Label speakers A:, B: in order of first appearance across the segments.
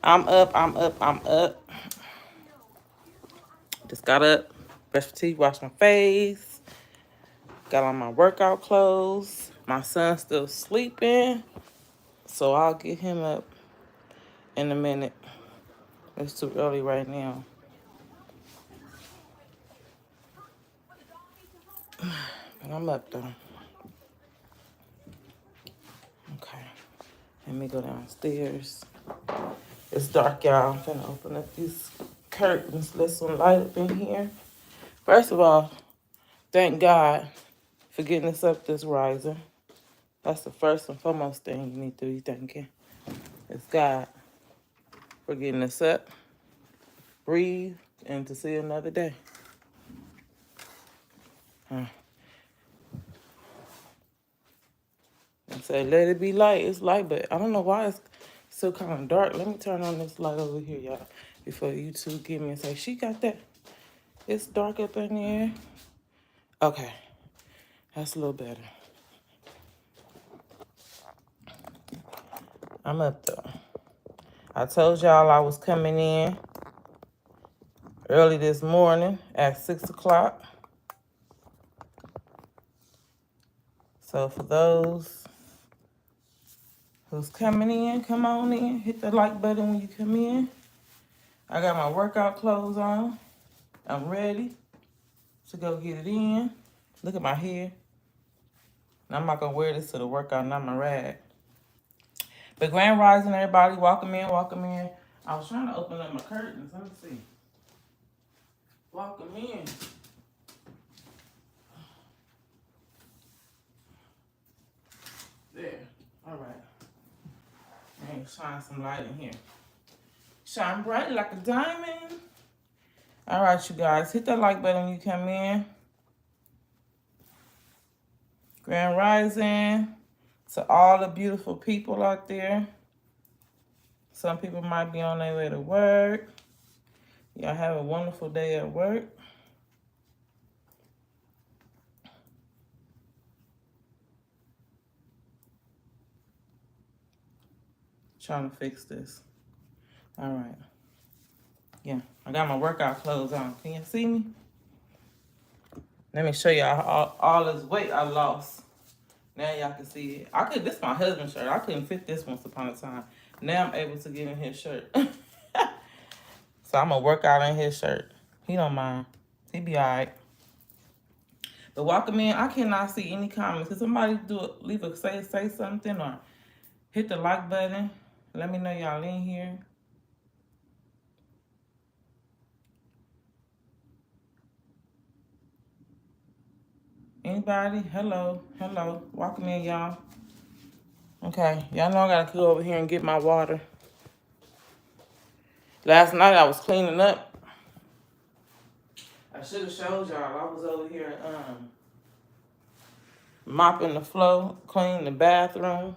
A: I'm up. Just got up, brushed my teeth, washed my face, got on my workout clothes. My son's still sleeping, so I'll get him up in a minute. It's too early right now. But I'm up though. Okay. Let me go downstairs. It's dark, y'all. I'm finna open up these curtains, let some light up in here. First of all, thank God for getting us up this rising. That's the first and foremost thing you need to be thanking. It's God for getting us up, breathe, and to see another day. And say, let it be light. It's light, but I don't know why it's still kind of dark. Let me turn on this light over here, y'all, before you two give me and say, she got that. It's dark up in here. Okay, that's a little better. I'm up though. I told y'all I was coming in early this morning at 6 o'clock. So for those who's coming in, come on in. Hit the like button when you come in. I got my workout clothes on. I'm ready to go get it in. Look at my hair. I'm not going to wear this to the workout, not my rag. But Grand Rising, everybody. Welcome in, welcome in. I was trying to open up my curtains. Let me see. Welcome in. There. All right. And shine some light in here. Shine bright like a diamond. All right, you guys. Hit that like button when you come in. Grand Rising to all the beautiful people out there. Some people might be on their way to work. Y'all have a wonderful day at work. Trying to fix this. All right. Yeah, I got my workout clothes on. Can you see me? Let me show y'all all this weight I lost. Now y'all can see it. This is my husband's shirt. I couldn't fit this once upon a time. Now I'm able to get in his shirt. So I'm going to work out in his shirt. He don't mind. He be all right. But welcome in. I cannot see any comments. Can somebody say something or hit the like button? Let me know y'all in here. Anybody? Hello. Hello. Welcome in, y'all. Okay. Y'all know I got to go over here and get my water. Last night I was cleaning up. I should have showed y'all. I was over here mopping the floor, cleaning the bathroom.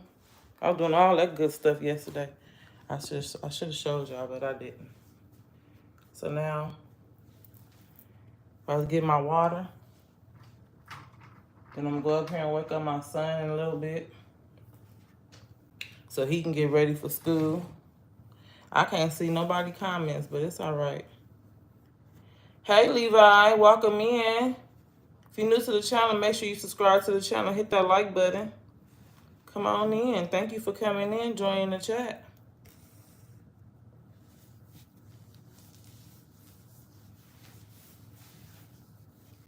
A: I was doing all that good stuff yesterday. I should have showed y'all, but I didn't. So now I was getting my water. Then I'm gonna go up here and wake up my son in a little bit so he can get ready for school. I can't see nobody comments, but it's all right. Hey, Levi, welcome in. If you're new to the channel, make sure you subscribe to the channel. Hit that like button. Come on in. Thank you for coming in, joining the chat.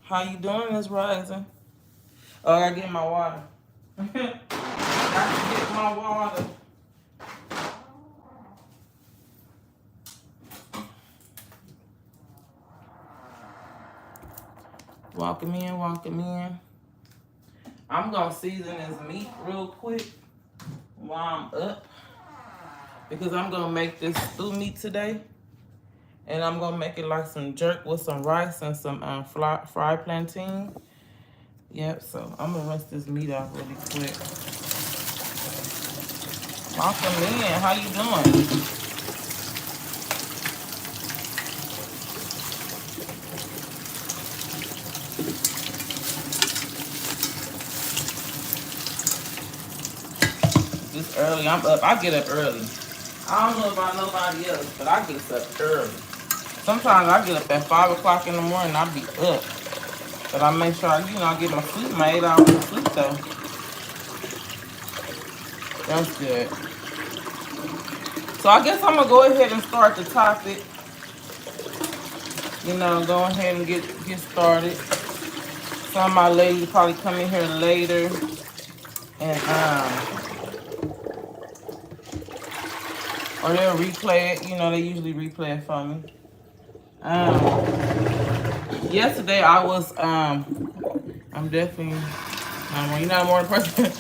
A: How you doing this rising? Oh, I gotta get my water. I gotta get my water. Welcome in, welcome in. I'm gonna season this meat real quick while I'm up because I'm gonna make this stew meat today. And I'm gonna make it like some jerk with some rice and some fried plantain. Yep, so I'm gonna rinse this meat off really quick. Welcome in, how you doing? This early, I'm up. I get up early. I don't know about nobody else, but I get up early. Sometimes I get up at 5 o'clock in the morning. I be up. But I make sure, I get my sleep, my 8 hours of sleep, though. That's good. So I guess I'm going to go ahead and start the topic. Go ahead and get started. Some of my ladies probably come in here later. And, or they'll replay it. They usually replay it for me. Yesterday I was, I'm definitely, you're not a morning person.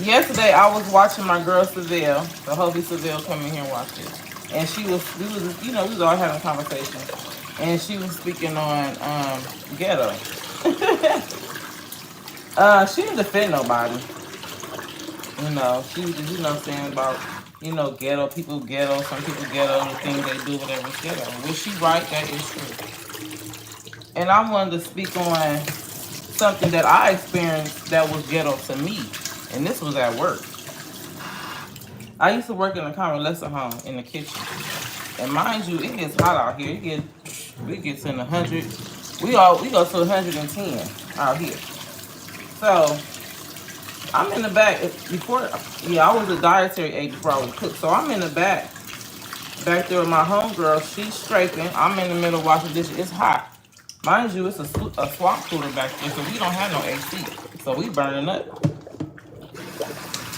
A: Yesterday I was watching my girl Seville. So hopefully Seville come in here and watch it. And we was all having a conversation. And she was speaking on, ghetto. She didn't defend nobody. She was just, saying about, ghetto, people ghetto, some people ghetto, the things they do, whatever is ghetto. Which she right, that is true. And I wanted to speak on something that I experienced that was ghetto to me. And this was at work. I used to work in a convalescent home in the kitchen. And mind you, it gets hot out here. It gets in the 100. We go to 110 out here. So I'm in the back I was a dietary aide before I was cook. So I'm in the back there with my homegirl. She's scraping. I'm in the middle washing dishes. It's hot. Mind you, it's a swamp cooler back there, so we don't have no AC. So we burning up.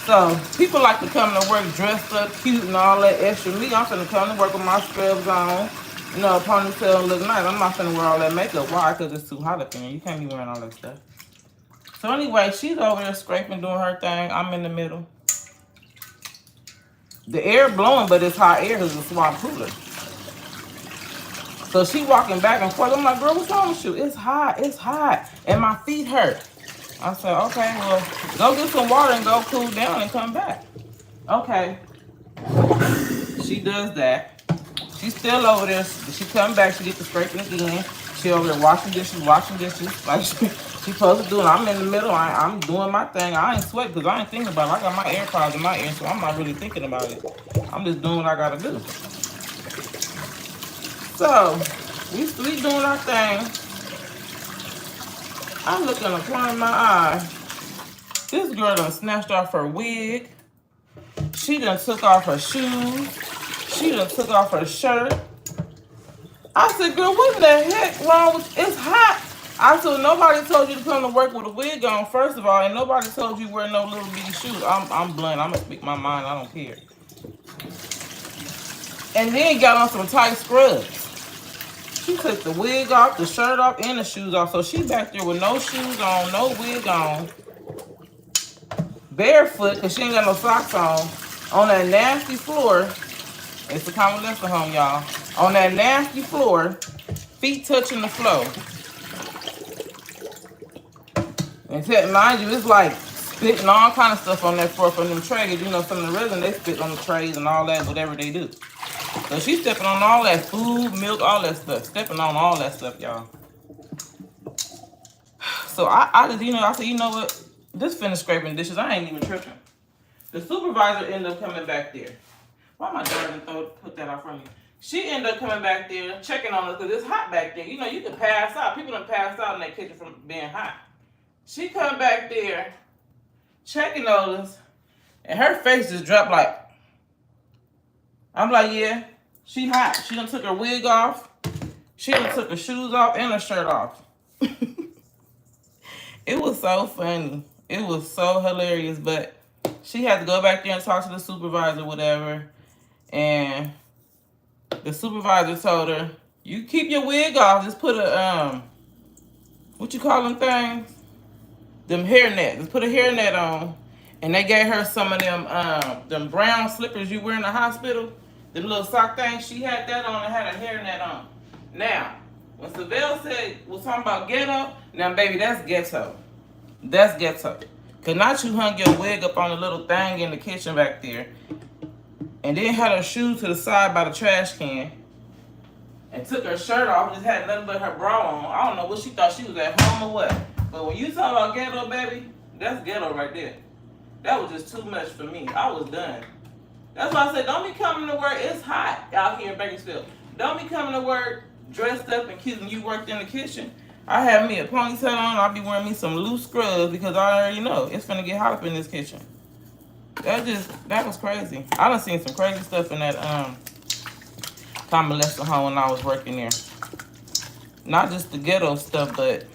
A: So people like to come to work dressed up, cute, and all that extra. Me, I'm finna come to work with my scrubs on, ponytail and look nice. I'm not finna wear all that makeup. Why? Because it's too hot up in here. You can't be wearing all that stuff. So anyway, she's over there scraping, doing her thing. I'm in the middle. The air blowing, but it's hot air because it's a swamp cooler. So she walking back and forth. I'm like, girl, what's wrong with you? It's hot. It's hot. And my feet hurt. I said, okay, well, go get some water and go cool down and come back. Okay. She does that. She's still over there. She come back. She gets the scraping again. She over there washing dishes. Like she supposed to do it. I'm in the middle. I'm doing my thing. I ain't sweating because I ain't thinking about it. I got my AirPods in my ear, so I'm not really thinking about it. I'm just doing what I got to do. So, we doing our thing. I look in the corner of my eye. This girl done snatched off her wig. She done took off her shoes. She done took off her shirt. I said, girl, what the heck wrong with you? It's hot. I said, nobody told you to come to work with a wig on, first of all, and nobody told you to wear no little bitty shoes. I'm blunt. I'm going to speak my mind. I don't care. And then got on some tight scrubs. She took the wig off, the shirt off, and the shoes off. So she back there with no shoes on, no wig on, barefoot, because she ain't got no socks on that nasty floor. It's a convalescent home, y'all. On that nasty floor, feet touching the floor. And mind you, it's like spitting all kind of stuff on that floor from them trays. Some of the residents, they spit on the trays and all that, whatever they do. So she's stepping on all that food, milk, all that stuff. Stepping on all that stuff, y'all. So I just, I said, you know what? Just finished scraping dishes. I ain't even tripping. The supervisor ended up coming back there. Why my daughter put that out from me? She ended up coming back there, checking on us, because it's hot back there. You can pass out. People done passed out in that kitchen from being hot. She come back there, checking on us, and her face just dropped like, I'm like, yeah, she hot. She done took her wig off. She done took her shoes off and her shirt off. It was so funny. It was so hilarious, but she had to go back there and talk to the supervisor, whatever. And the supervisor told her, you keep your wig off. Just put a, what you call them things? Them hair nets. Just put a hair net on. And they gave her some of them brown slippers you wear in the hospital. Them little sock things. She had that on and had a hair net on. Now, when Savelle was talking about ghetto, now baby, that's ghetto. That's ghetto. Cause not you hung your wig up on a little thing in the kitchen back there. And then had her shoes to the side by the trash can. And took her shirt off, just had nothing but her bra on. I don't know what she thought, she was at home or what. But when you talk about ghetto, baby, that's ghetto right there. That was just too much for me. I was done. That's why I said, don't be coming to work. It's hot out here in Bakersfield. Don't be coming to work dressed up and cute and you worked in the kitchen. I have me a ponytail on. I'll be wearing me some loose scrubs because I already know it's finna get hot up in this kitchen. That was crazy. I done seen some crazy stuff in that convalescent home when I was working there. Not just the ghetto stuff, but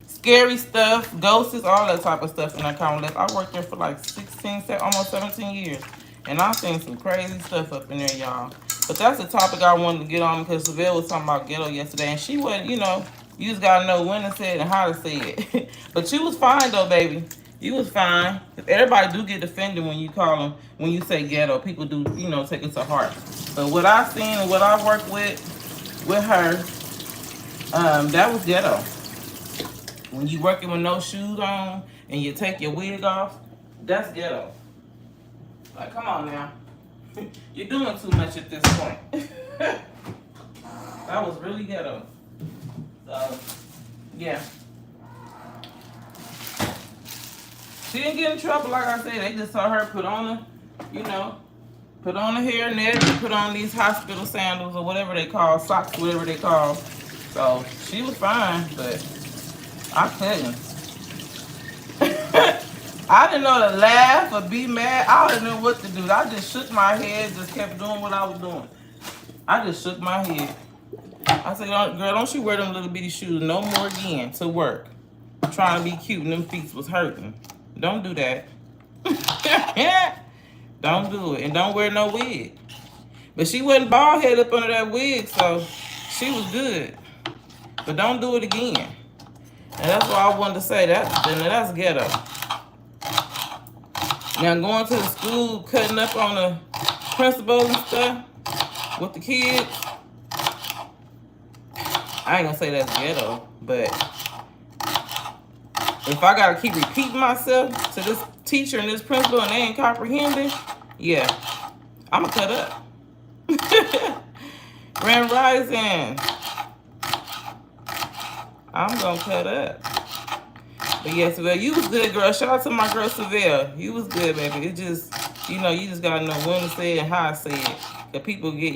A: scary stuff, ghosts, all that type of stuff in that convalescent. I worked there for like 16, almost 17 years. And I've seen some crazy stuff up in there, y'all. But that's the topic I wanted to get on because Seville was talking about ghetto yesterday. And she wasn't, you just got to know when to say it and how to say it. But you was fine, though, baby. You was fine. Everybody do get offended when you call them, when you say ghetto. People do, take it to heart. But what I've seen and what I worked with her, that was ghetto. When you working with no shoes on and you take your wig off, that's ghetto. Like, come on now. You're doing too much at this point. That was really ghetto. So, yeah. She didn't get in trouble, like I said. They just saw her put on a hairnet, put on these hospital sandals or whatever they call, socks, whatever they call. So, she was fine, but I couldn't. I didn't know to laugh or be mad. I didn't know what to do. I just shook my head, just kept doing what I was doing. I just shook my head. I said, girl, don't you wear them little bitty shoes no more again to work. Trying to be cute and them feet was hurting. Don't do that. Don't do it. And don't wear no wig. But she wasn't bald head up under that wig, so she was good. But don't do it again. And that's why I wanted to say that's ghetto. Now going to the school, cutting up on the principals and stuff with the kids. I ain't gonna say that's ghetto, but if I gotta keep repeating myself to this teacher and this principal and they ain't comprehending, yeah, I'ma cut up. Grand Rising. I'm gonna cut up. But yeah, Seville, you was good, girl. Shout out to my girl Seville. You was good, baby. It just, you just gotta know when to say it and how to say it. The people get,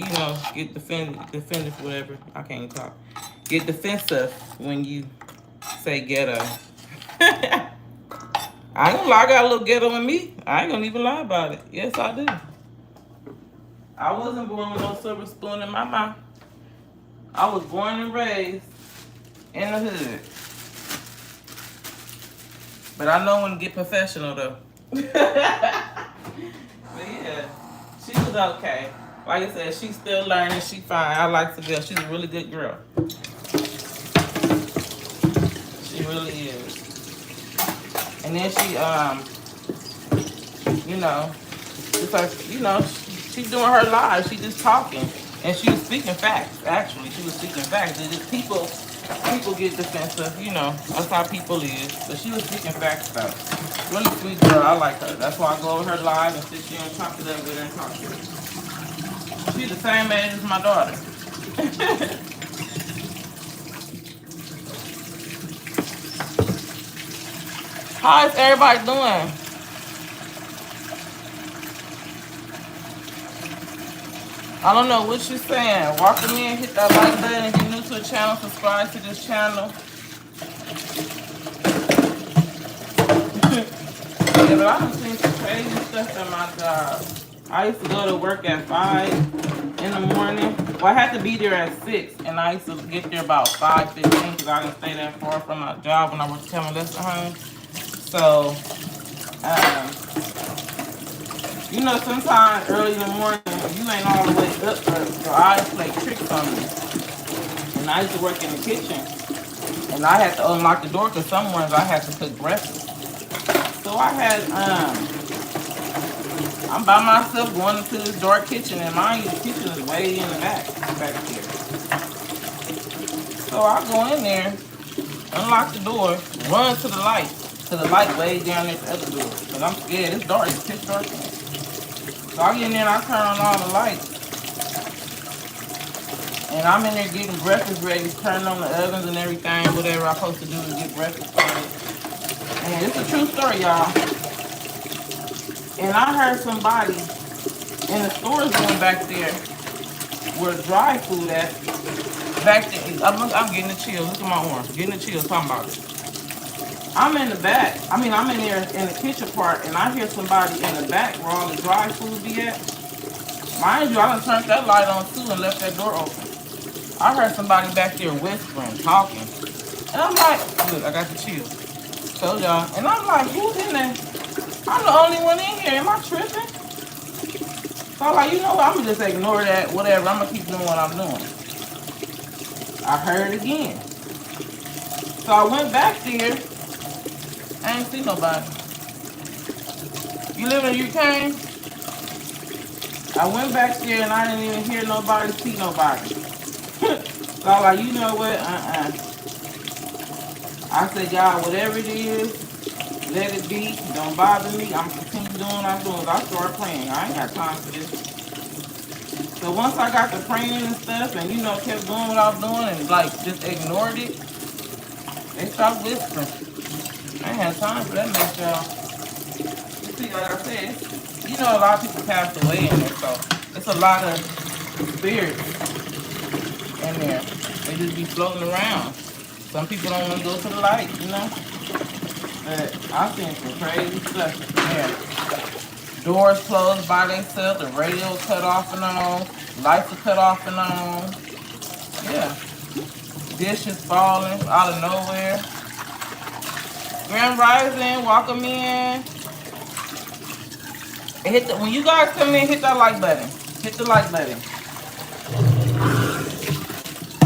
A: get defended for whatever. I can't talk. Get defensive when you say ghetto. I ain't gonna lie, I got a little ghetto in me. I ain't gonna even lie about it. Yes, I do. I wasn't born with no silver spoon in my mouth. I was born and raised in the hood. But I know when to get professional, though. But yeah, she was okay. Like I said, she's still learning. She fine. I like the girl. She's a really good girl. She really is. And then she, it's like, she's doing her live. She just talking. And she was speaking facts, actually. She was speaking facts. And just people get defensive, That's how people is. But she was speaking facts, though. Really sweet girl. I like her. That's why I go over her live and sit here and talk it up with her and talk to her. She's the same age as my daughter. How's everybody doing? I don't know what you're saying. Welcome in, hit that like button. If you're new to the channel, subscribe to this channel. Yeah, but I've seen some crazy stuff at my job. I used to go to work at 5 in the morning. Well, I had to be there at 6, and I used to get there about 5:15 because I didn't stay that far from my job when I worked at convalescent home. So, sometimes early in the morning, you ain't all the way up, your eyes play tricks on you. And I used to work in the kitchen, and I had to unlock the door because some mornings I had to cook breakfast. So I had, I'm by myself going into this dark kitchen, and mind you, the kitchen is way in the back here. So I go in there, unlock the door, run to the light way down there at the other door. Because I'm scared, it's dark, it's pitch dark in there. So I get in there and I turn on all the lights. And I'm in there getting breakfast ready, turning on the ovens and everything, whatever I'm supposed to do to get breakfast started. And it's a true story, y'all. And I heard somebody in the storage room back there where dry food at. Back there, I'm getting the chills. Look at my arm. Getting the chills, talking about it. I'm in the back. I'm in there in the kitchen part, and I hear somebody in the back where all the dry food be at. Mind you, I done turned that light on too and left that door open. I heard somebody back there whispering, talking. And I'm like, look, I got the chills. Told y'all. And I'm like, who's in there? I'm the only one in here. Am I tripping? So I'm like, you know what? I'm going to just ignore that, whatever. I'm going to keep doing what I'm doing. I heard it again. So I went back there. I ain't see nobody. You live in UK? I went back there and I didn't even hear nobody, see nobody. So I was like, you know what? I said, y'all, whatever it is, let it be. Don't bother me. I'm going to continue doing what I'm doing. I started praying. I ain't got time for this. So once I got to praying and stuff and, you know, kept doing what I was doing and, like, just ignored it, they stopped whispering. I ain't had time for that mess, y'all. You see, like I said, you know, a lot of people passed away in there, so it's a lot of spirits in there. They just be floating around. Some people don't want to go to the light, you know? But I've seen some crazy stuff in there. Doors closed by themselves, the radio cut off and on, lights are cut off and on. Yeah. Dishes falling out of nowhere. Grand Rising, welcome in. Hit the, when you guys come in, hit that like button. Hit the like button.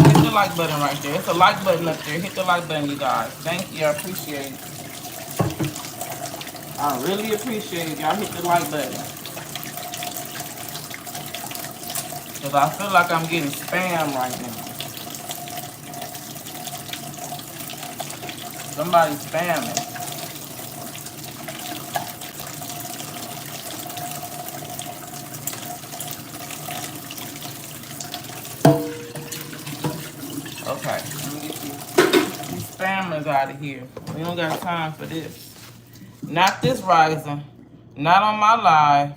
A: Hit the like button right there. It's a like button up there. Hit the like button, you guys. Thank you. I appreciate it. I really appreciate it. Y'all hit the like button. Because I feel like I'm getting spam right now. Somebody's spamming. Okay, let me get these spammers out of here. We don't got time for this. Not this rising. Not on my live.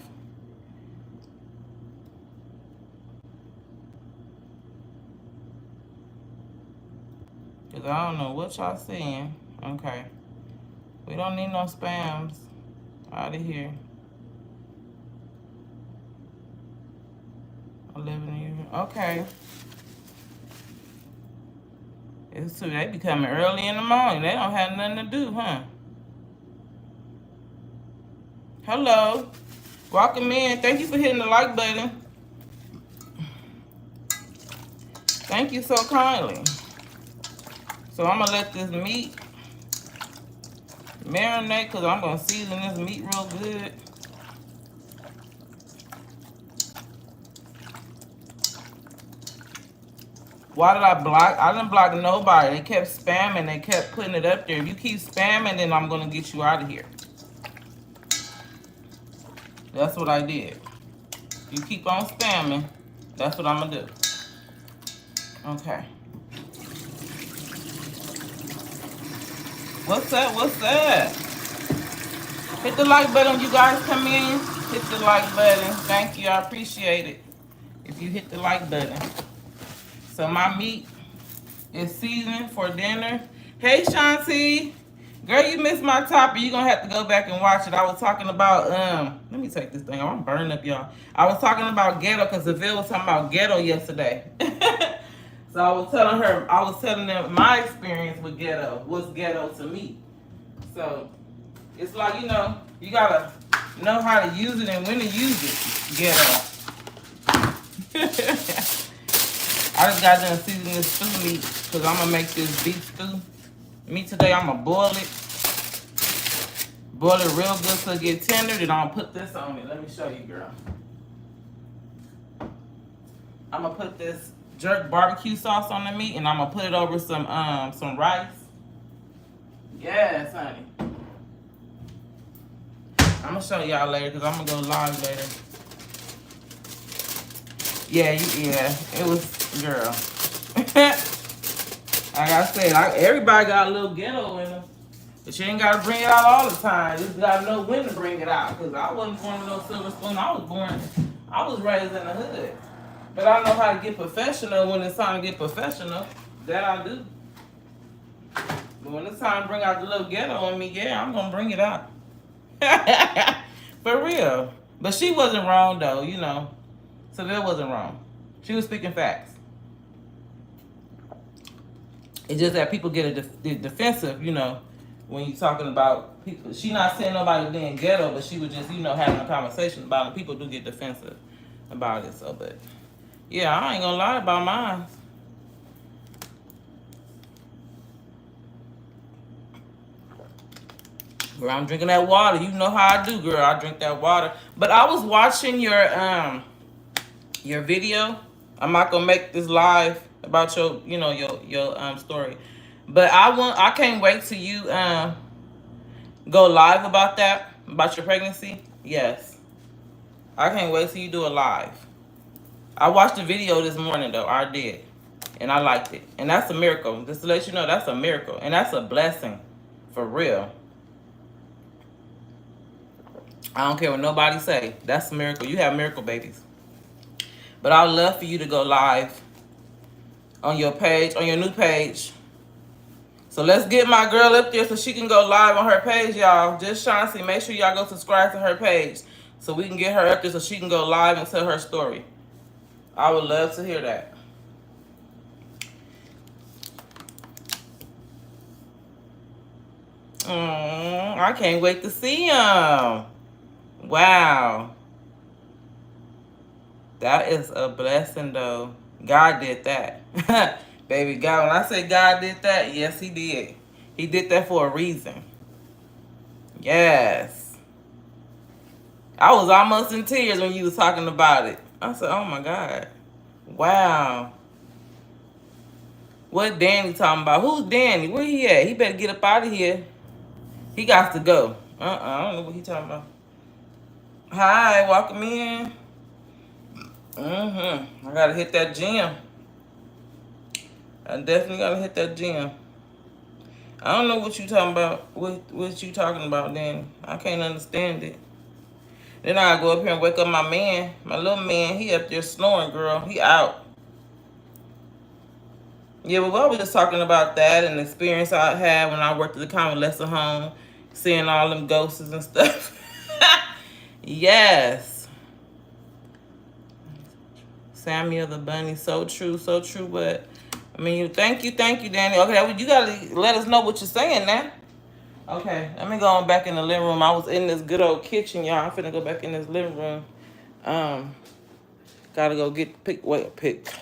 A: Because I don't know what y'all seeing. Okay. We don't need no spams out of here. 11 years. Okay. It's true. They be coming early in the morning. They don't have nothing to do, huh? Hello. Welcome in. Thank you for hitting the like button. Thank you so kindly. So I'm going to let this meat marinate because I'm going to season this meat real good. Why did I block? I didn't block nobody. They kept spamming. They kept putting it up there. If you keep spamming, then I'm going to get you out of here. That's what I did. You keep on spamming. That's what I'm going to do. Okay. What's up? What's up? Hit the like button when you guys come in. Hit the like button. Thank you. I appreciate it. If you hit the like button. So my meat is seasoned for dinner. Hey, Shanti. Girl, you missed my topic. You're going to have to go back and watch it. I was talking about, let me take this thing off. I'm burning up, y'all. I was talking about ghetto because Seville was talking about ghetto yesterday. So I was telling them my experience with ghetto. What's ghetto to me. So it's like, you know, you got to know how to use it and when to use it. Ghetto. I just got done seasoning this stew meat because I'm going to make this beef stew. Meat today, I'm going to boil it. Boil it real good so it get tender. Then I'm going to put this on it. Let me show you, girl. I'm going to put this jerk barbecue sauce on the meat and I'm going to put it over some rice. Yes, honey. I'm going to show y'all later because I'm going to go live later. Yeah, it was, girl. Like I said, everybody got a little ghetto in them. But you ain't got to bring it out all the time. You just got to know when to bring it out. Because I wasn't born with no silver spoon. I was born I was raised in the hood. But I know how to get professional when it's time to get professional. That I do. But when it's time to bring out the little ghetto in me, yeah, I'm gonna bring it out. For real. But she wasn't wrong though, you know. Seville wasn't wrong. She was speaking facts. It's just that people get defensive, you know, when you're talking about people. She not saying nobody being ghetto, but she was just, you know, having a conversation about it. People do get defensive about it. So, but yeah, I ain't gonna lie about mine. Girl, I'm drinking that water. You know how I do, girl. I drink that water. But I was watching your video. I'm not gonna make this live about your, you know, your story. But I can't wait till you go live about that, about your pregnancy. Yes. I can't wait till you do a live. I watched the video this morning though. I did. And I liked it. And that's a miracle. Just to let you know, that's a miracle. And that's a blessing. For real. I don't care what nobody say. That's a miracle. You have miracle babies. But I would love for you to go live on your page, on your new page. So let's get my girl up there so she can go live on her page, y'all. Just Chauncey, make sure y'all go subscribe to her page so we can get her up there so she can go live and tell her story. I would love to hear that. I can't wait to see him. Wow. That is a blessing, though. God did that. Baby God, when I say God did that, yes, he did. He did that for a reason. Yes. I was almost in tears when you was talking about it. I said, oh, my God. Wow. What Danny talking about? Who's Danny? Where he at? He better get up out of here. He got to go. I don't know what he talking about. Hi, welcome in. I gotta hit that gym. I definitely gotta hit that gym. I don't know what you talking about. What you talking about, Danny? I can't understand it. Then I gotta go up here and wake up my man. My little man, he up there snoring, girl. He out. Yeah, but I was just talking about that and the experience I had when I worked at the convalescent home, seeing all them ghosts and stuff. Yes. Samuel the Bunny, so true, but I mean, thank you, Danny. Okay, you gotta let us know what you're saying now. Okay, let me go on back in the living room. I was in this good old kitchen, y'all. I'm finna go back in this living room. Gotta go pick.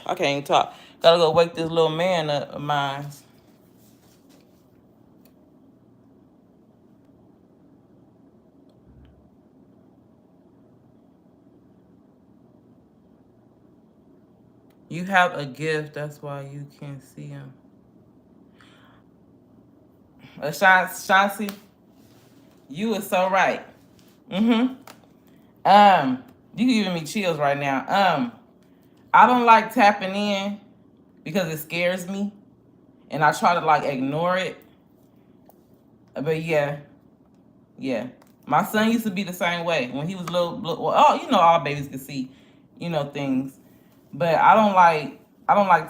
A: I can't even talk. Gotta go wake this little man up of mine. You have a gift, that's why you can't see him. Chauncey, you are so right. You giving me chills right now. I don't like tapping in because it scares me, and I try to like ignore it. But yeah. My son used to be the same way when he was little. Well, you know, all babies can see, you know, things. But I don't like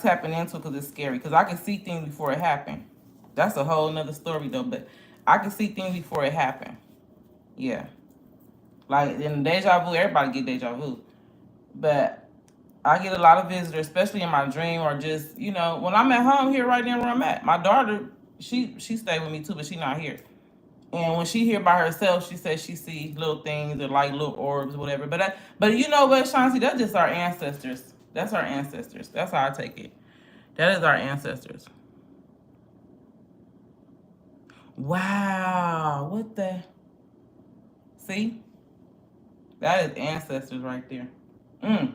A: tapping into it because it's scary. Because I can see things before it happened. That's a whole nother story though. But I can see things before it happened. Yeah. Like in deja vu, everybody get deja vu. But I get a lot of visitors, especially in my dream or just, you know, when I'm at home here right now where I'm at. My daughter, she stayed with me too, but she's not here. And when she here by herself, she says she sees little things or like little orbs or whatever. But you know what, Chauncey, that's just our ancestors. That's our ancestors. That's how I take it. That is our ancestors. Wow. What the? See? That is ancestors right there. And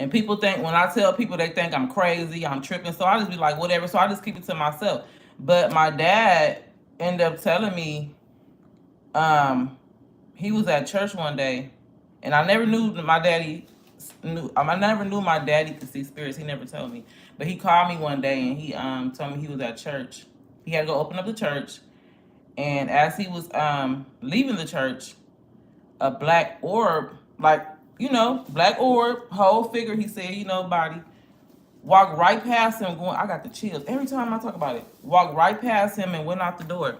A: people think, when I tell people, they think I'm crazy, I'm tripping. So I just be like, whatever. So I just keep it to myself. But my dad ended up telling me, he was at church one day, and I never knew my daddy could see spirits. He never told me. But he called me one day and he told me he was at church. He had to go open up the church. And as he was leaving the church, a black orb, like, black orb, whole figure, he said, body. Walked right past him going, I got the chills. Every time I talk about it. Walked right past him and went out the door.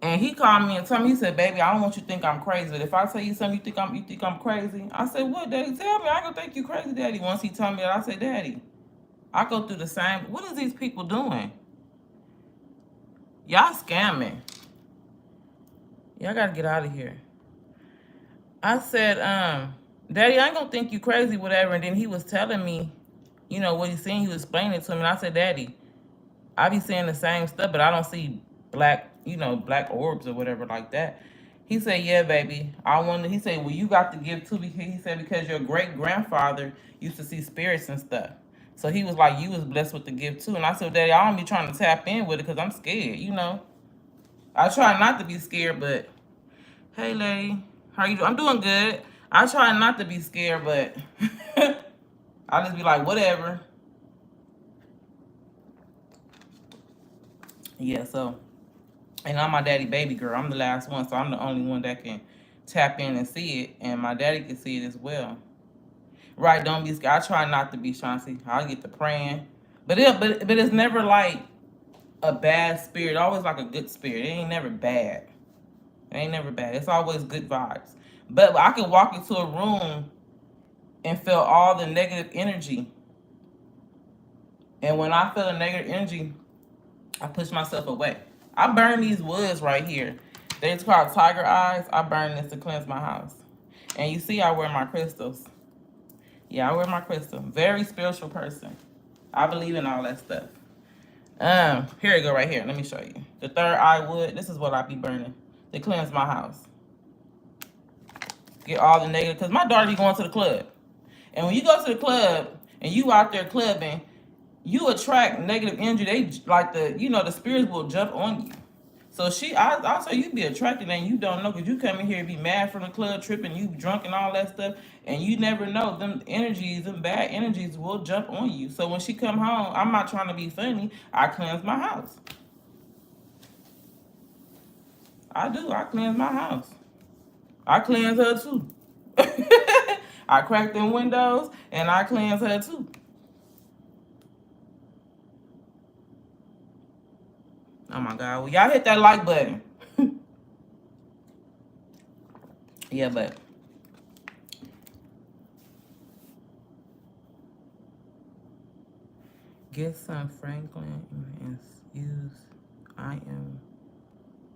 A: And he called me and told me, he said, baby, I don't want you to think I'm crazy. But if I tell you something, you think I'm crazy? I said, what, Daddy? Tell me. I don't think you crazy, Daddy. Once he told me that, I said, Daddy, I go through the same. What is these people doing? Y'all scamming. Y'all got to get out of here. I said, Daddy, I ain't going to think you crazy, whatever. And then he was telling me, what he's saying. He was explaining it to me. And I said, Daddy, I be saying the same stuff, but I don't see black, black orbs or whatever like that. He said, yeah, baby. He said, well, you got to give too. He said, because your great grandfather used to see spirits and stuff. So he was like, you was blessed with the gift too. And I said, Daddy, I don't be trying to tap in with it because I'm scared, I try not to be scared, but hey, lady, how you doing? I'm doing good. I try not to be scared, but I just be like, whatever. Yeah, so, and I'm my daddy baby girl. I'm the last one, so I'm the only one that can tap in and see it, and my daddy can see it as well. Right, don't be scared. I try not to be, Chauncey. I get to praying. But it's never like a bad spirit. Always like a good spirit. It ain't never bad. It ain't never bad. It's always good vibes. But I can walk into a room and feel all the negative energy. And when I feel the negative energy, I push myself away. I burn these woods right here. They're called tiger eyes. I burn this to cleanse my house. And you see I wear my crystals. Yeah, I wear my crystal. Very spiritual person. I believe in all that stuff. Here you go right here. Let me show you. The third eye wood. This is what I be burning to cleanse my house. Get all the negative. Because my daughter be going to the club. And when you go to the club and you out there clubbing, you attract negative energy. They like the spirits will jump on you. So I'll say you be attracted and you don't know because you come in here and be mad from the club, tripping, you drunk and all that stuff, and you never know them bad energies will jump on you. So when she come home, I'm not trying to be funny. I cleanse my house. I do. I cleanse my house. I cleanse her too. I crack them windows and I cleanse her too. Oh my God. Well, y'all hit that like button. Yeah, but get some Franklin and use I am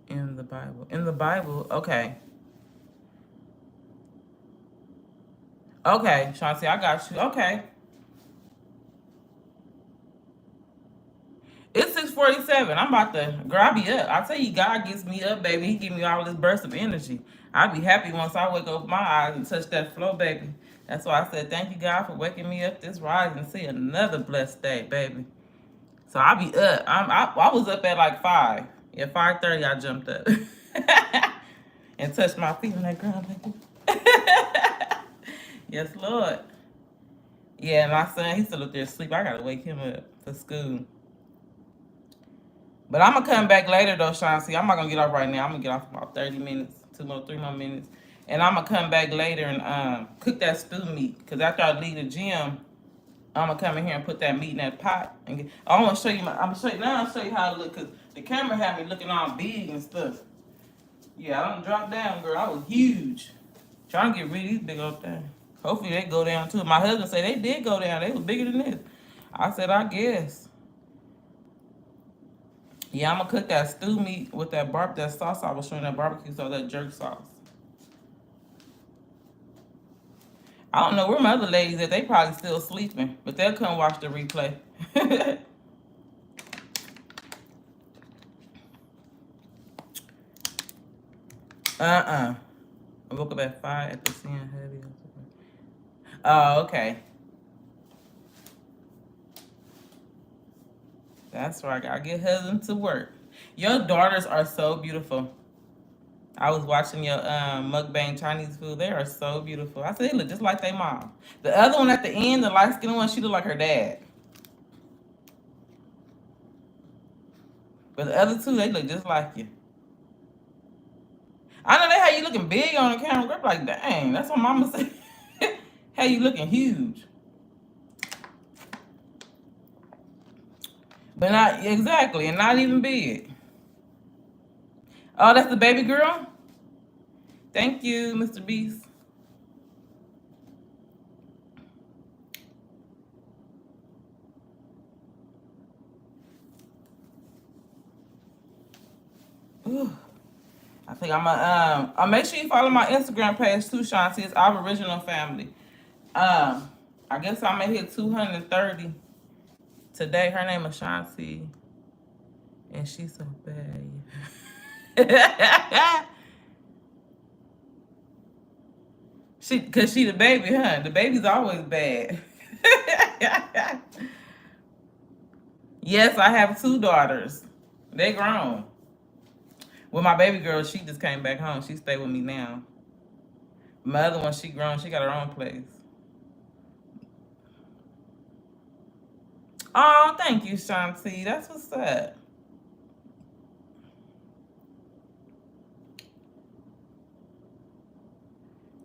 A: in the Bible. In the Bible, okay. Okay, Chauncey, I got you. Okay. It's 6:47. I'm about to, girl, I be up. I tell you, God gets me up, baby. He give me all this burst of energy. I be happy once I wake up my eyes and touch that floor, baby. That's why I said, thank you, God, for waking me up this rise and see another blessed day, baby. So I be up. I was up at like 5. Yeah, 5:30 I jumped up. And touched my feet on that ground like that. Yes, Lord. Yeah, my son, he's still up there asleep. I gotta wake him up for school. But I'm gonna come back later though, Chauncey. I'm not gonna get off right now. I'm gonna get off about 30 minutes, 3 more minutes. And I'm gonna come back later and cook that stew meat. Cause after I leave the gym, I'm gonna come in here and put that meat in that pot. And I wanna show you I'm gonna show you how it look, cause the camera had me looking all big and stuff. Yeah, I don't drop down, girl. I was huge. Trying to get rid of these big old things. Hopefully they go down too. My husband said they did go down. They was bigger than this. I said, I guess. Yeah, I'm gonna cook that stew meat with that sauce I was showing, that barbecue sauce, that jerk sauce. I don't know where my other ladies at. They probably still sleeping, but they'll come watch the replay. I woke up at 5 after seeing heavy. Oh, okay. That's right. I gotta get husband to work. Your daughters are so beautiful. I was watching your mukbang Chinese food. They are so beautiful. I said they look just like their mom. The other one at the end, the light skinned one, she look like her dad. But the other two, they look just like you. how you looking big on the camera. Grip like, dang, that's what mama said. How you looking huge. But not exactly, and not even big. Oh, that's the baby girl? Thank you, Mr. Beast. Ooh. I think I'm gonna make sure you follow my Instagram page too, Shanti. It's Aboriginal Family. I guess I may hit 230 today. Her name is Shanti, and she's so bad. Cause she the baby, huh? The baby's always bad. Yes, I have 2 daughters. They grown. Well, my baby girl, she just came back home. She stay with me now. My other one, she grown. She got her own place. Oh, thank you, Shanti. That's what's up.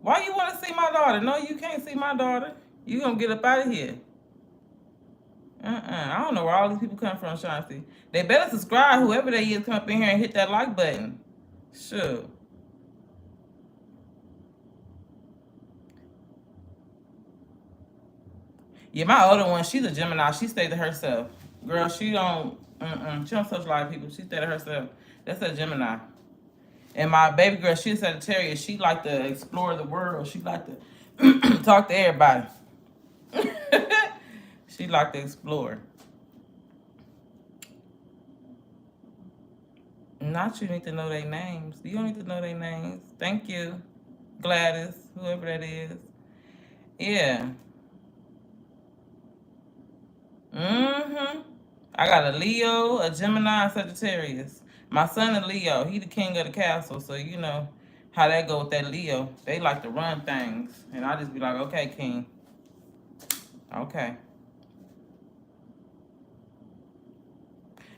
A: Why you want to see my daughter? No, you can't see my daughter. You gonna get up out of here. I don't know where all these people come from, Shanti. They better subscribe, whoever they is, come up in here and hit that like button. Sure. Yeah, my older one, she's a Gemini. She stay to herself. Girl, she don't socialize with people. She stay to herself. That's a Gemini. And my baby girl, she's a Sagittarius. She like to explore the world. She like to talk to everybody. She like to explore. Not you need to know their names. You don't need to know their names. Thank you, Gladys, whoever that is. Yeah. I got a Leo, a Gemini, and Sagittarius. My son is Leo. He the king of the castle, so you know how that go with that Leo. They like to run things, and I just be like, okay, king. Okay.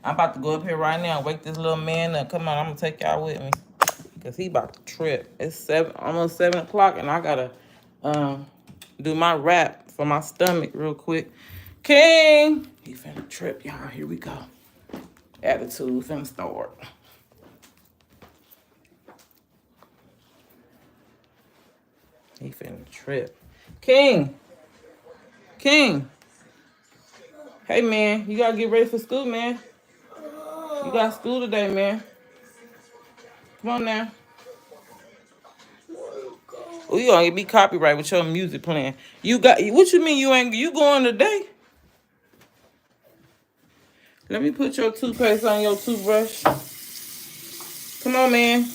A: I'm about to go up here right now and wake this little man up. Come on, I'm gonna take y'all with me, cause he about to trip. It's almost 7 o'clock, and I gotta do my wrap for my stomach real quick. King, he finna trip, y'all. Here we go. Attitude finna start. He finna trip. King. Hey, man, you gotta get ready for school, man. You got school today, man. Come on now. Oh, you gonna get me copyright with your music playing. What you mean you going today? Let me put your toothpaste on your toothbrush. Come on, man.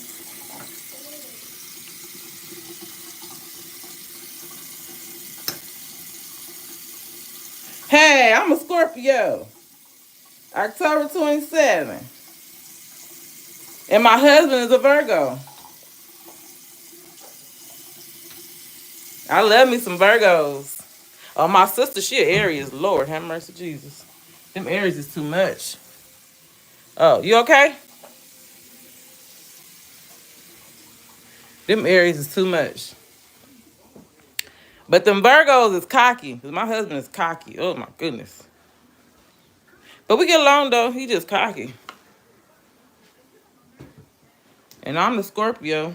A: Hey, I'm a Scorpio. October 27. And my husband is a Virgo. I love me some Virgos. Oh, my sister, she an Aries. Lord, have mercy, Jesus. Them Aries is too much. Oh, you okay? Them Aries is too much. But them Virgos is cocky. Because my husband is cocky. Oh, my goodness. But we get along, though. He just cocky. And I'm the Scorpio.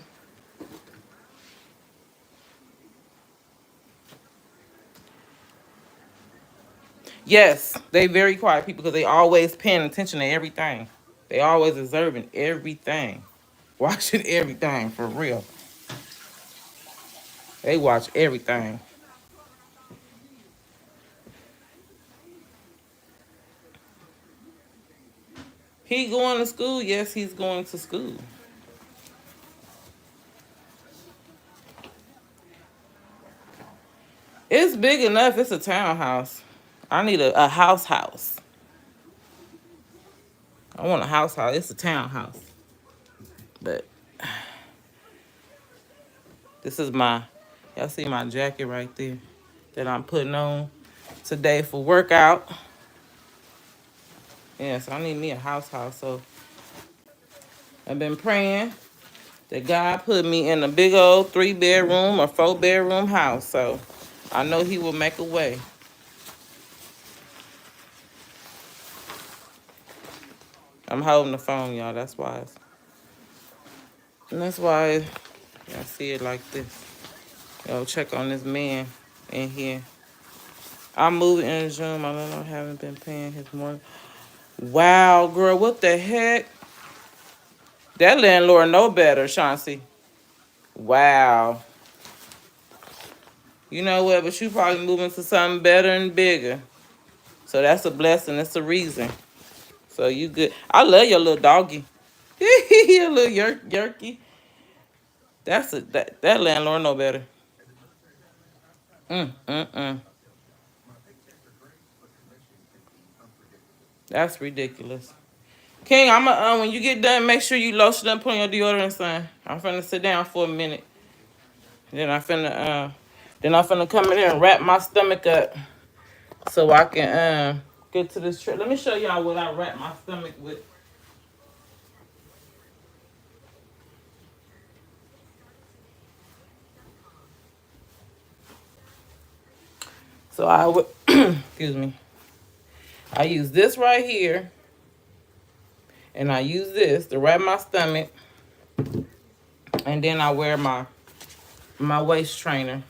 A: Yes, they very quiet people because they always paying attention to everything. They always observing everything. Watching everything, for real. They watch everything. He going to school? Yes, he's going to school. It's big enough. It's a townhouse. I need a house. I want a house. It's a townhouse. But this is y'all see my jacket right there that I'm putting on today for workout. Yeah, so I need me a house. So I've been praying that God put me in a big old 3-bedroom or 4-bedroom house. So I know he will make a way. I'm holding the phone, y'all. That's why. I see it like this. Yo, check on this man in here. I'm moving in his room. I don't know. I haven't been paying his morning. Wow, girl. What the heck? That landlord know better, Chauncey. Wow. You know what? But you probably moving to something better and bigger. So that's a blessing. That's a reason. So you good. I love your little doggy. Your little yerky. That landlord know better. Mm. That's ridiculous. King, when you get done, make sure you lotion up, put on your deodorant, son. I'm finna sit down for a minute. Then I'm finna come in here and wrap my stomach up so I can get to this trip. Let me show y'all what I wrap my stomach with. So I would, excuse me. I use this right here, and I use this to wrap my stomach, and then I wear my waist trainer.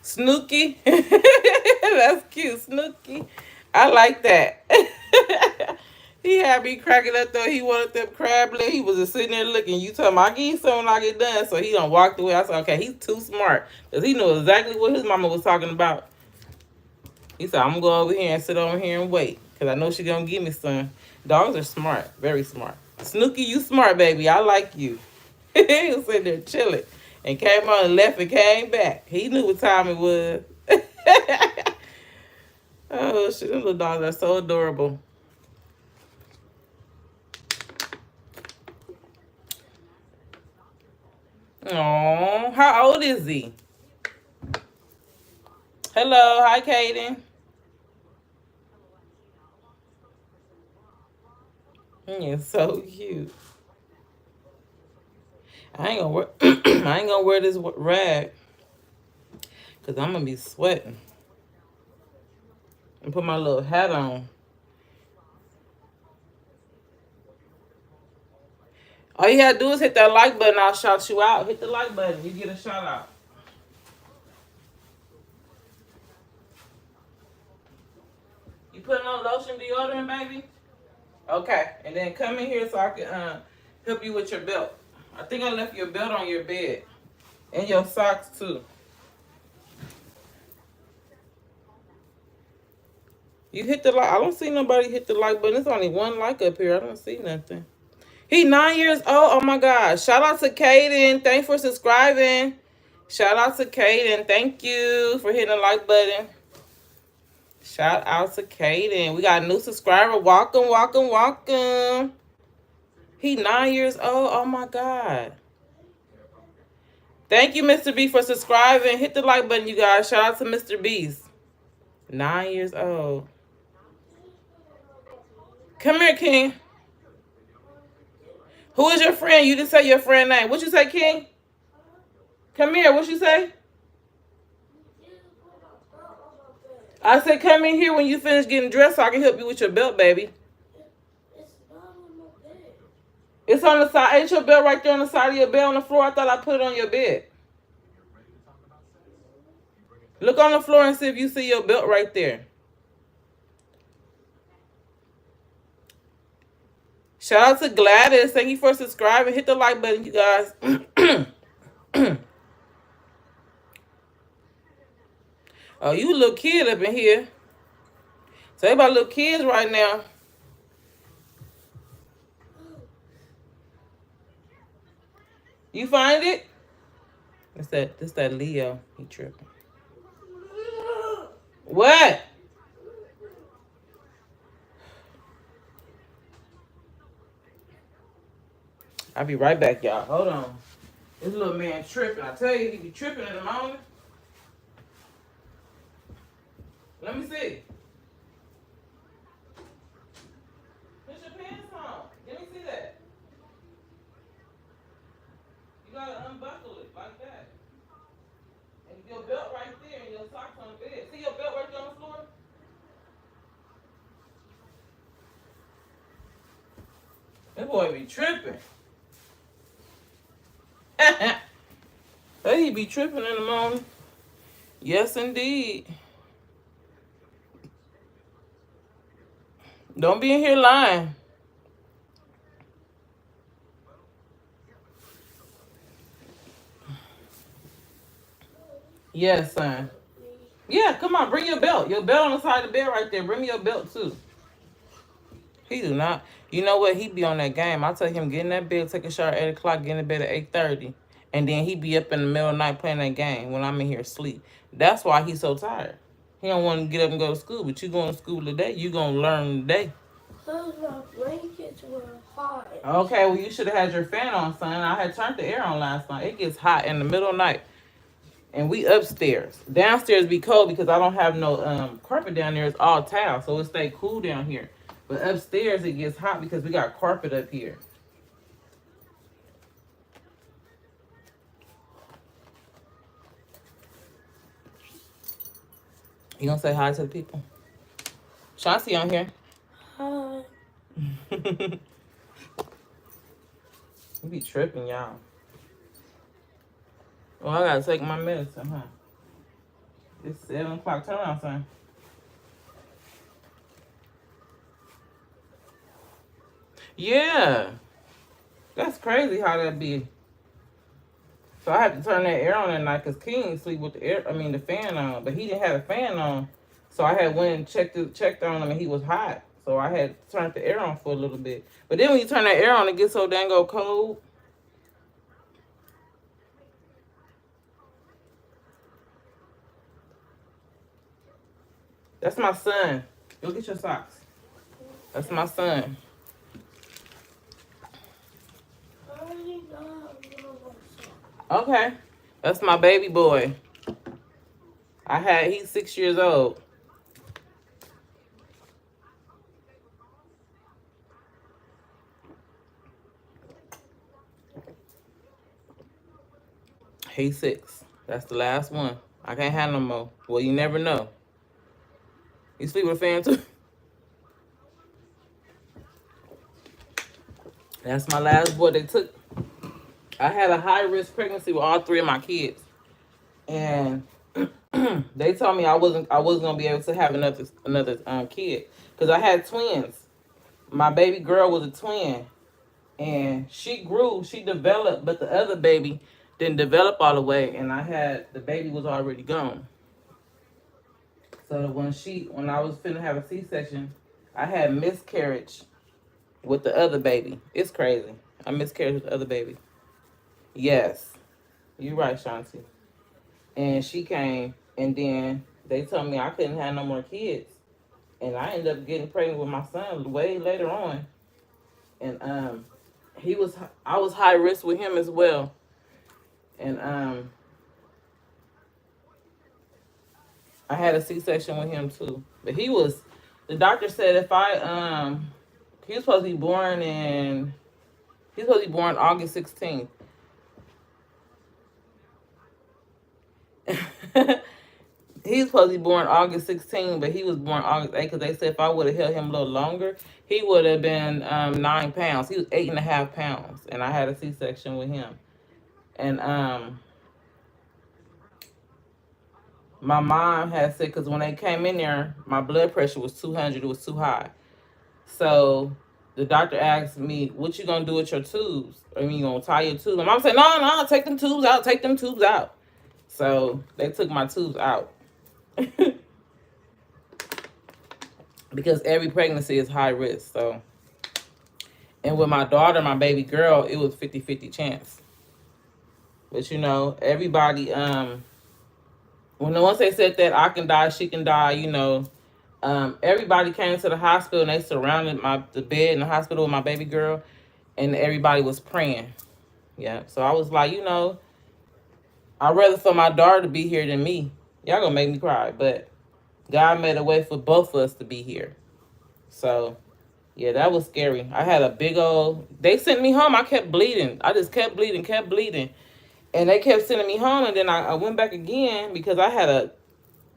A: Snooky. That's cute, Snooky. I like that. He had me cracking up though. He wanted them crab legs. He was just sitting there looking. You told him, I'll give you something when I get done. So he done walked away. I said, okay, he's too smart. Because he knew exactly what his mama was talking about. He said, I'm going to go over here and sit over here and wait. Because I know she's going to give me some. Dogs are smart. Very smart. Snooky, you smart, baby. I like you. He was sitting there chilling. And came on and left and came back. He knew what time it was. Oh, shit. Them little dogs are so adorable. Oh, how old is he? Hello, hi, Kaden. He is so cute. I ain't gonna wear this rag because I'm gonna be sweating. And put my little hat on. All you gotta do is hit that like button. I'll shout you out. Hit the like button. You get a shout out. You putting on lotion deodorant, baby? Okay. And then come in here so I can help you with your belt. I think I left your belt on your bed. And your socks, too. You hit the like. I don't see nobody hit the like button. There's only one like up here. I don't see nothing. He 9 years old. Oh, my gosh. Shout out to Kaden. Thanks for subscribing. Shout out to Kaden. Thank you for hitting the like button. Shout out to Kaden. We got a new subscriber. Welcome, welcome, welcome. He 9 years old. Oh, my God. Thank you, Mr. B, for subscribing. Hit the like button, you guys. Shout out to Mr. Beast. 9 years old. Come here, King. Who is your friend? You didn't say your friend name. What you say, King? Come here. What you say? I said come in here when you finish getting dressed so I can help you with your belt, baby. It's on the side. Ain't your belt right there on the side of your bed on the floor? I thought I put it on your bed. Look on the floor and see if you see your belt right there. Shout out to Gladys. Thank you for subscribing. Hit the like button, you guys. Oh, you a little kid up in here. Say about little kids right now. You find it? It's that Leo. He tripping. What? I'll be right back, y'all. Hold on. This little man tripping. I tell you, he be tripping in the morning. unbuckle it like that. And your belt right there and your socks on the bed. See your belt right there on the floor? That boy be tripping. He be tripping in the morning. Yes, indeed. Don't be in here lying. Yes, son. Yeah, come on, bring your belt. Your belt on the side of the bed right there. Bring me your belt too. He do not. You know what? He be on that game. I tell him get in that bed, take a shower at 8 o'clock, get in bed at 8:30. And then he be up in the middle of the night playing that game when I'm in here asleep. That's why he's so tired. He don't want to get up and go to school, but you going to school today, you going to learn today.
B: Because my blankets were hot.
A: Okay, well, you should have had your fan on, son. I had turned the air on last night. It gets hot in the middle of the night. And we upstairs. Downstairs be cold because I don't have no carpet down there. It's all tile, so it stay cool down here. But upstairs it gets hot because we got carpet up here. You gonna say hi to the people? Chauncey on here.
B: Hi.
A: You be tripping, y'all. Well, I gotta take my medicine, huh? It's 7 o'clock. Turn around, son. Yeah. That's crazy how that be. So I had to turn that air on at night because King sleep with the fan on. But he didn't have a fan on. So I had went and checked on him and he was hot. So I had turned the air on for a little bit. But then when you turn that air on, it gets so dang cold. That's my son. Go get your socks. That's my son. Okay. That's my baby boy. He's 6 years old. He's 6. That's the last one. I can't have no more. Well, you never know. You sleep with a fan too? That's my last boy. I had a high-risk pregnancy with all 3 of my kids. And they told me I wasn't gonna be able to have another kid. Because I had twins. My baby girl was a twin. And she grew, she developed, but the other baby didn't develop all the way, and the baby was already gone. So when I was finna have a C-section, I had miscarriage with the other baby. It's crazy. I miscarried with the other baby. Yes. You're right, Shanti. And she came, and then they told me I couldn't have no more kids. And I ended up getting pregnant with my son way later on. And I was high risk with him as well. And I had a C-section with him too. But the doctor said he was supposed to be born August 16th. He was supposed to be born August 16th, but he was born August 8th because they said if I would have held him a little longer, he would have been 9 pounds. He was 8.5 pounds, and I had a C-section with him. And my mom had said, because when they came in there, my blood pressure was 200. It was too high. So the doctor asked me, what you going to do with your tubes? I mean, you going to tie your tubes? My mom said, no, take them tubes out. Take them tubes out. So they took my tubes out. Because every pregnancy is high risk. So, and with my daughter, my baby girl, it was 50-50 chance. But everybody, once they said that I can die, she can die, everybody came to the hospital and they surrounded the bed in the hospital with my baby girl, and everybody was praying. Yeah. So I was like, I'd rather for my daughter to be here than me. Y'all gonna make me cry, but God made a way for both of us to be here. So, yeah, that was scary. I had a big old... They sent me home. I kept bleeding. I just kept bleeding. And they kept sending me home, and then I went back again because I had a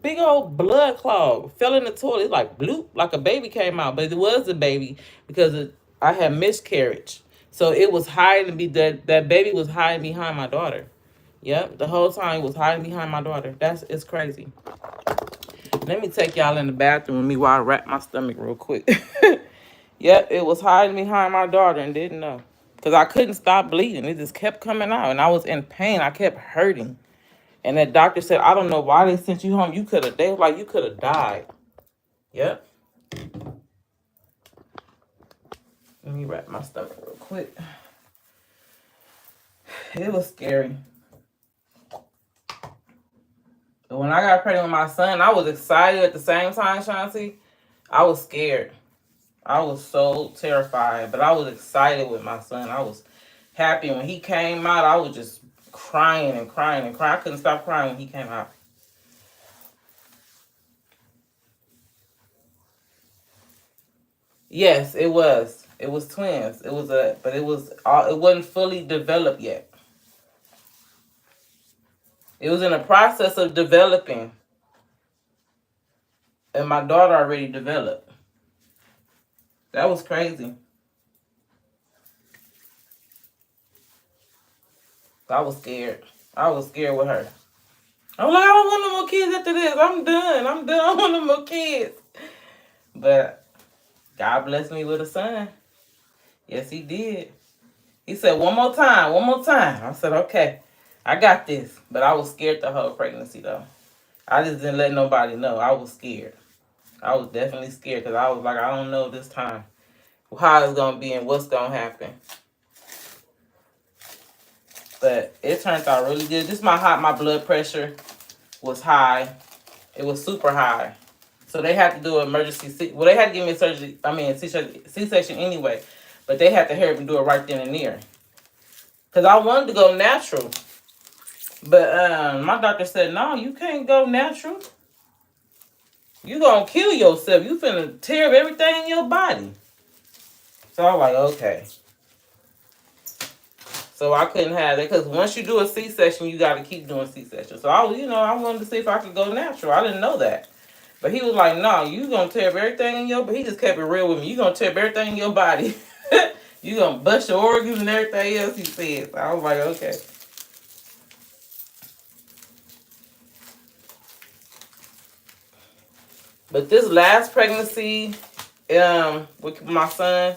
A: big old blood clog. Fell in the toilet. It's like bloop, like a baby came out. But it was a baby because I had miscarriage. So it was hiding that baby was hiding behind my daughter. Yep, the whole time it was hiding behind my daughter. It's crazy. Let me take y'all in the bathroom with me while I wrap my stomach real quick. Yep, it was hiding behind my daughter and didn't know. Because I couldn't stop bleeding. It just kept coming out. And I was in pain. I kept hurting. And that doctor said, I don't know why they sent you home. They was like, you could have died. Yep. Let me wrap my stomach real quick. It was scary. But when I got pregnant with my son, I was excited at the same time, Shanti. I was scared. I was so terrified, but I was excited with my son. I was happy. When he came out, I was just crying and crying and crying. I couldn't stop crying when he came out. Yes, it was. It was twins. But it wasn't fully developed yet. It was in the process of developing. And my daughter already developed. That was crazy. I was scared. I was scared with her. I'm like, I don't want no more kids after this. I'm done. I don't want no more kids. But God blessed me with a son. Yes, he did. He said, one more time, one more time. I said, okay, I got this. But I was scared the whole pregnancy, though. I just didn't let nobody know. I was scared. I was definitely scared because I was like, I don't know this time how it's going to be and what's going to happen. But it turned out really good. My blood pressure was high. It was super high. So they had to do an emergency. Well, they had to give me a surgery. C-section anyway. But they had to hurry up and do it right then and there. Because I wanted to go natural. But my doctor said, no, you can't go natural. You going to kill yourself. You finna tear up everything in your body. So I was like, okay. So I couldn't have it. Because once you do a C-section, you got to keep doing C-section. So I wanted to see if I could go natural. I didn't know that. But he was like, no, you going to tear up everything in your body. He just kept it real with me. You going to tear up everything in your body. You going to bust your organs and everything else, he said. So I was like, okay. But this last pregnancy with my son,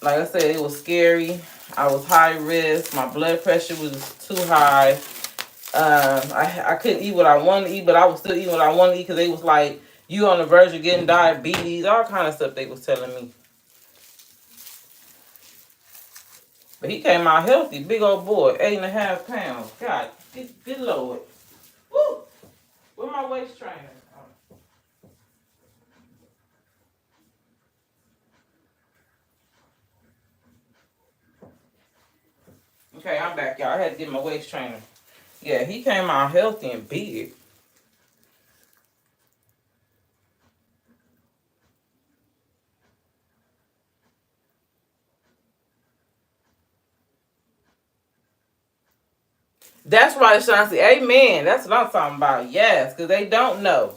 A: like I said, it was scary. I was high risk. My blood pressure was too high. I couldn't eat what I wanted to eat, but I was still eating what I wanted to eat because they was like, you on the verge of getting diabetes, all kind of stuff they was telling me. But he came out healthy, big old boy, 8.5 pounds. God, good Lord. Woo! Where my waist trainer? Okay, I'm back, y'all. I had to get my waist trainer. Yeah, he came out healthy and big. That's right, Shanti. Amen. That's what I'm talking about. Yes, because they don't know.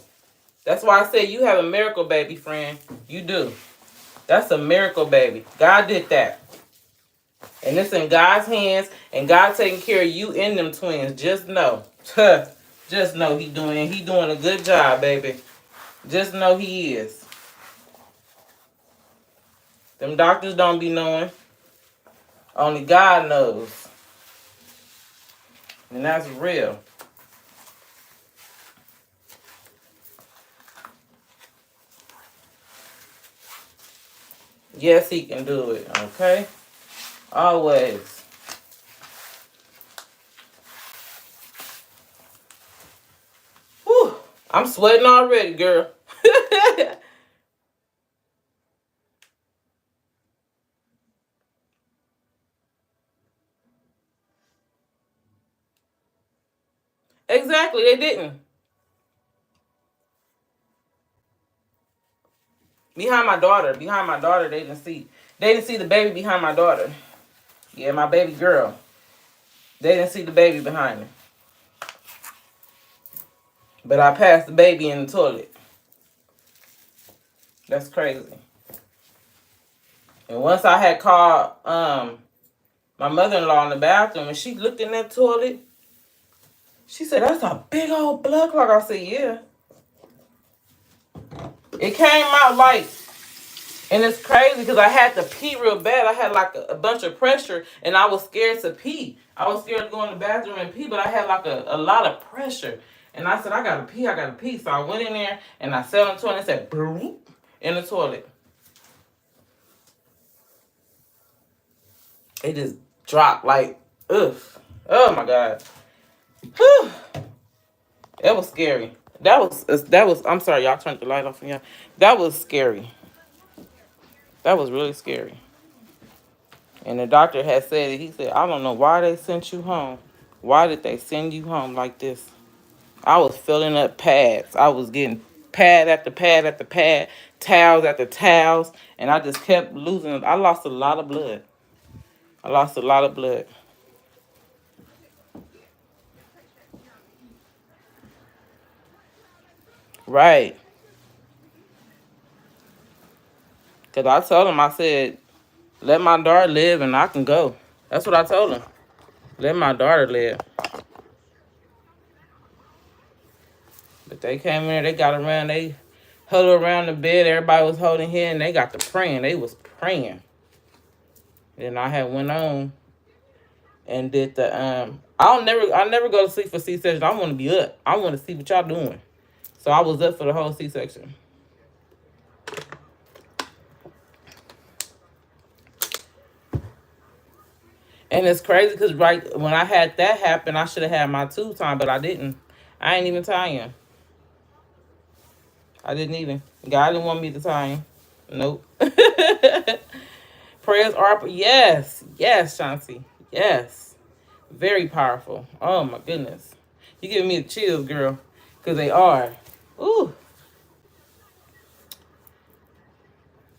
A: That's why I said you have a miracle baby, friend. You do. That's a miracle baby. God did that. And it's in God's hands, and God taking care of you and them twins. Just know. Just know he doing a good job, baby. Just know he is. Them doctors don't be knowing. Only God knows. And that's real. Yes, he can do it, okay? Always. Whew. I'm sweating already, girl. Exactly, they didn't. Behind my daughter, they didn't see. They didn't see the baby behind my daughter. Yeah, my baby girl. They didn't see the baby behind me. But I passed the baby in the toilet. That's crazy. And once I had called my mother-in-law in the bathroom, and she looked in that toilet, she said, "That's a big old blood clot." I said, "Yeah." It came out like, and it's crazy because I had to pee real bad. I had like a bunch of pressure, and I was scared to pee. I was scared to go in the bathroom and pee, but I had like a lot of pressure. And I said, I gotta pee. So I went in there and I sat on the toilet and said, "Boom," in the toilet. It just dropped like, ugh. Oh my God. Whew. That was scary. I'm sorry, y'all turned the light off again. That was scary. That was really scary. And the doctor had said it. He said, "I don't know why they sent you home. Why did they send you home like this?" I was filling up pads. I was getting pad after pad after pad, towels after towels, and I just kept losing. I lost a lot of blood. I lost a lot of blood. Right. Because I told him, I said, "Let my daughter live and I can go." That's what I told him. Let my daughter live. But they came in there, they got around, they huddled around the bed. Everybody was holding hands, and they got to praying. They was praying. Then I had went on and did the I never go to sleep for C-section. I want to be up. I want to see what y'all doing. So I was up for the whole C-section. And it's crazy because right when I had that happen, I should have had my tube time, but I didn't. I ain't even tie him. I didn't even. God didn't want me to tie him. Nope. Prayers are, yes, Shanti, yes, very powerful. Oh my goodness, you giving me the chills, girl, because they are. Ooh.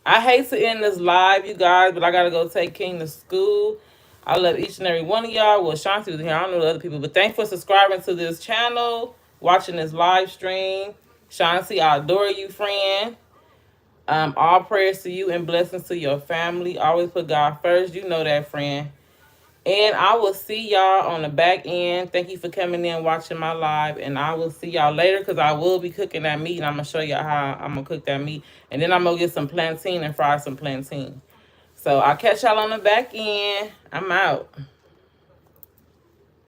A: I hate to end this live, you guys, but I gotta go take King to school. I love each and every one of y'all. Well, Shanti was here. I don't know the other people, but thanks for subscribing to this channel, watching this live stream. Shanti, I adore you, friend. All prayers to you and blessings to your family. Always put God first. You know that, friend. And I will see y'all on the back end. Thank you for coming in, watching my live. And I will see y'all later because I will be cooking that meat. And I'm going to show y'all how I'm going to cook that meat. And then I'm going to get some plantain and fry some plantain. So I'll catch y'all on the back end. I'm out.